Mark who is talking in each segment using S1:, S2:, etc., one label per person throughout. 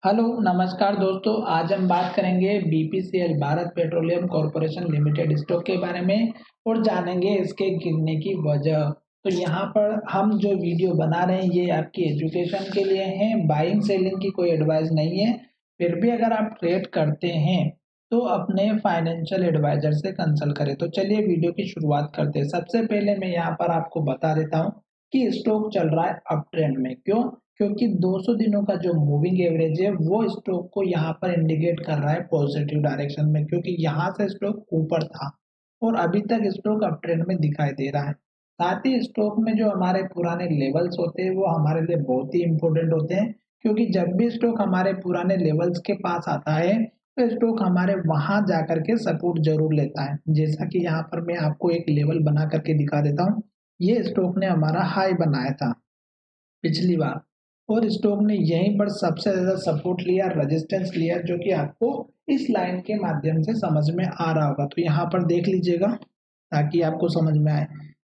S1: Hello, नमस्कार दोस्तों। आज हम बात करेंगे BPCL Bharat petroleum corporation limited stock के बारे में और जानेंगे इसके गिरने की वजह। तो यहाँ पर हम जो वीडियो बना रहे हैं ये आपकी एजुकेशन के लिए है, बाइंग सेलिंग की कोई एडवाइस नहीं है। फिर भी अगर आप ट्रेड करते हैं तो अपने फाइनेंशियल एडवाइजर से कंसल्ट करें। तो चलिए वीडियो की शुरुआत करते हैं। सबसे पहले मैं यहाँ पर आपको बता देता हूँ कि स्टॉक चल रहा है अप ट्रेंड में। क्यों? क्योंकि 200 दिनों का जो मूविंग एवरेज है वो स्टॉक को यहाँ पर इंडिकेट कर रहा है पॉजिटिव डायरेक्शन में, क्योंकि यहाँ से स्टॉक ऊपर था और अभी तक स्टॉक अप ट्रेंड में दिखाई दे रहा है। साथ ही स्टॉक में जो हमारे पुराने लेवल्स होते हैं वो हमारे लिए बहुत ही इंपॉर्टेंट होते हैं, क्योंकि जब भी स्टॉक हमारे पुराने लेवल्स के पास आता है तो स्टॉक हमारे वहां जाकर के सपोर्ट जरूर लेता है। जैसा कि यहाँ पर मैं आपको एक लेवल बना करके दिखा देता हूँ। ये स्टॉक ने हमारा हाई बनाया था पिछली बार और स्टॉक ने यहीं पर सबसे ज्यादा सपोर्ट लिया, रेजिस्टेंस लिया, जो कि आपको इस लाइन के माध्यम से समझ में आ रहा होगा। तो यहाँ पर देख लीजिएगा ताकि आपको समझ में आए।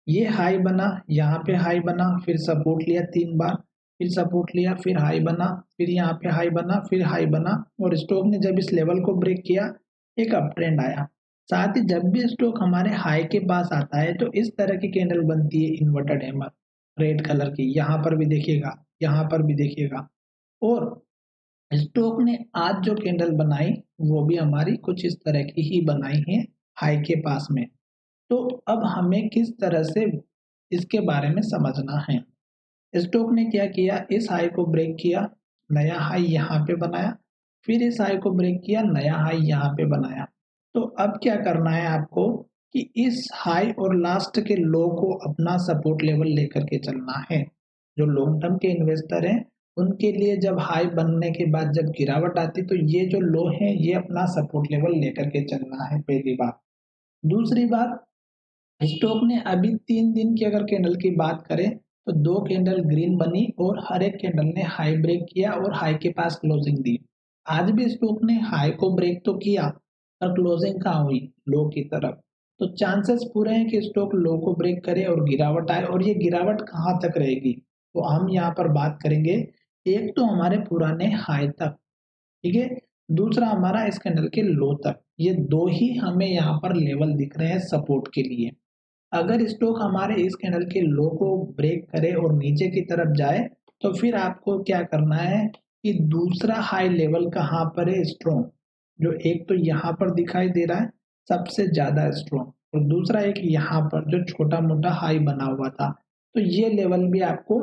S1: ये हाई बना, यहाँ पे हाई बना, फिर सपोर्ट लिया 3 बार, फिर सपोर्ट लिया, फिर हाई बना, फिर यहाँ पे हाई बना, फिर हाई बना और स्टॉक ने जब इस लेवल को ब्रेक किया एक अप ट्रेंड आया। साथ ही जब भी स्टॉक हमारे हाई के पास आता है तो इस तरह की कैंडल बनती है इन्वर्टेड हैमर रेड कलर की। यहाँ पर भी देखिएगा, यहाँ पर भी देखिएगा। और स्टॉक ने आज जो कैंडल बनाई वो भी हमारी कुछ इस तरह की ही बनाई है हाई के पास में। तो अब हमें किस तरह से इसके बारे में समझना है। स्टॉक ने क्या किया, इस हाई को ब्रेक किया, नया हाई यहाँ पे बनाया, फिर इस हाई को ब्रेक किया, नया हाई यहाँ पे बनाया। तो अब क्या करना है आपको कि इस हाई और लास्ट के लो को अपना सपोर्ट लेवल लेकर के चलना है। जो लॉन्ग टर्म के इन्वेस्टर हैं उनके लिए जब हाई बनने के बाद जब गिरावट आती तो ये जो लो है ये अपना सपोर्ट लेवल लेकर के चलना है, पहली बात। दूसरी बात, स्टॉक ने अभी 3 दिन की अगर कैंडल की बात करें तो 2 कैंडल ग्रीन बनी और हर एक कैंडल ने हाई ब्रेक किया और हाई के पास क्लोजिंग दी। आज भी स्टॉक ने हाई को ब्रेक तो किया पर क्लोजिंग कहाँ हुई, लो की तरफ। तो चांसेस पूरे हैं कि स्टॉक लो को ब्रेक करे और गिरावट आए, और ये गिरावट कहाँ तक रहेगी तो हम यहाँ पर बात करेंगे। एक तो हमारे पुराने हाई तक, ठीक है, दूसरा हमारा इस कैंडल के लो तक। ये दो ही हमें यहाँ पर लेवल दिख रहे हैं सपोर्ट के लिए। अगर स्टॉक हमारे इस कैंडल के लो को ब्रेक करे और नीचे की तरफ जाए तो फिर आपको क्या करना है कि दूसरा हाई लेवल कहाँ पर है स्ट्रॉन्ग, जो एक तो यहाँ पर दिखाई दे रहा है सबसे ज्यादा स्ट्रॉन्ग, और दूसरा एक यहाँ पर जो छोटा मोटा हाई बना हुआ था। तो ये लेवल भी आपको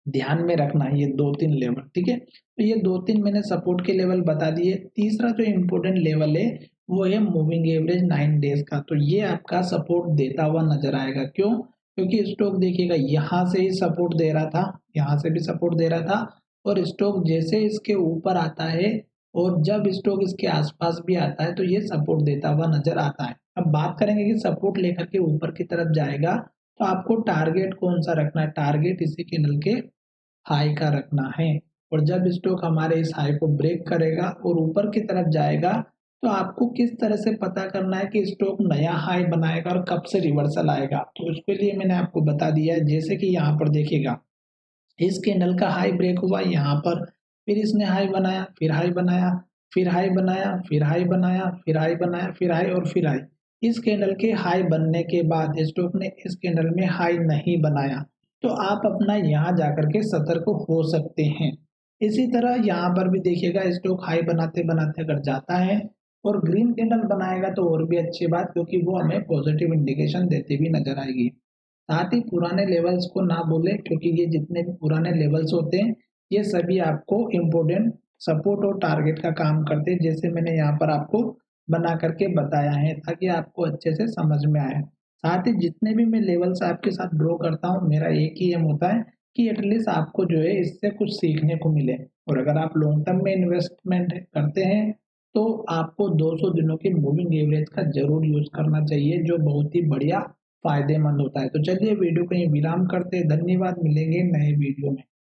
S1: ध्यान में रखना है, ये 2-3 लेवल, ठीक है। तो ये 2-3 मैंने सपोर्ट के लेवल बता दिए। तीसरा जो इम्पोर्टेंट लेवल है वो है मूविंग एवरेज 9 डेज का। तो ये आपका सपोर्ट देता हुआ नजर आएगा। क्यों? क्योंकि स्टॉक देखिएगा यहाँ से ही सपोर्ट दे रहा था, यहाँ से भी सपोर्ट दे रहा था, और स्टॉक जैसे इसके ऊपर आता है और जब स्टॉक इसके आसपास भी आता है तो ये सपोर्ट देता हुआ नजर आता है। अब बात करेंगे कि सपोर्ट लेकर के ऊपर की तरफ जाएगा तो आपको टारगेट कौन सा रखना है। टारगेट इसी कैंडल के हाई का रखना है, और जब स्टॉक हमारे इस हाई को ब्रेक करेगा और ऊपर की तरफ जाएगा तो आपको किस तरह से पता करना है कि स्टॉक नया हाई बनाएगा और कब से रिवर्सल आएगा। तो उसके लिए मैंने आपको बता दिया है। जैसे कि यहाँ पर देखिएगा, इस कैंडल का हाई ब्रेक हुआ यहाँ पर, फिर इसने हाई बनाया, फिर हाई बनाया, फिर हाई बनाया, फिर हाई बनाया, फिर हाई बनाया, फिर हाई और फिर हाई। इस कैंडल के हाई बनने के बाद स्टॉक ने इस कैंडल में हाई नहीं बनाया तो आप अपना यहाँ जाकर के सतर्क हो सकते हैं। इसी तरह यहाँ पर भी देखिएगा, स्टॉक हाई बनाते बनाते अगर जाता है और ग्रीन कैंडल बनाएगा तो और भी अच्छी बात, क्योंकि वो हमें पॉजिटिव इंडिकेशन देती भी नजर आएगी। साथ ही पुराने लेवल्स को ना भूलें, क्योंकि ये जितने भी पुराने लेवल्स होते हैं ये सभी आपको इम्पोर्टेंट सपोर्ट और टारगेट का काम करते हैं, जैसे मैंने यहाँ पर आपको बना करके बताया है ताकि आपको अच्छे से समझ में आए। साथ ही जितने भी मैं लेवल्स आपके साथ ड्रॉ करता हूँ मेरा एक ही एम होता है कि एटलीस्ट आपको जो है इससे कुछ सीखने को मिले। और अगर आप लॉन्ग टर्म में इन्वेस्टमेंट करते हैं तो आपको 200 दिनों के मूविंग एवरेज का जरूर यूज करना चाहिए, जो बहुत ही बढ़िया फायदेमंद होता है। तो चलिए वीडियो को यहीं विराम करते हैं। धन्यवाद, मिलेंगे नए वीडियो में।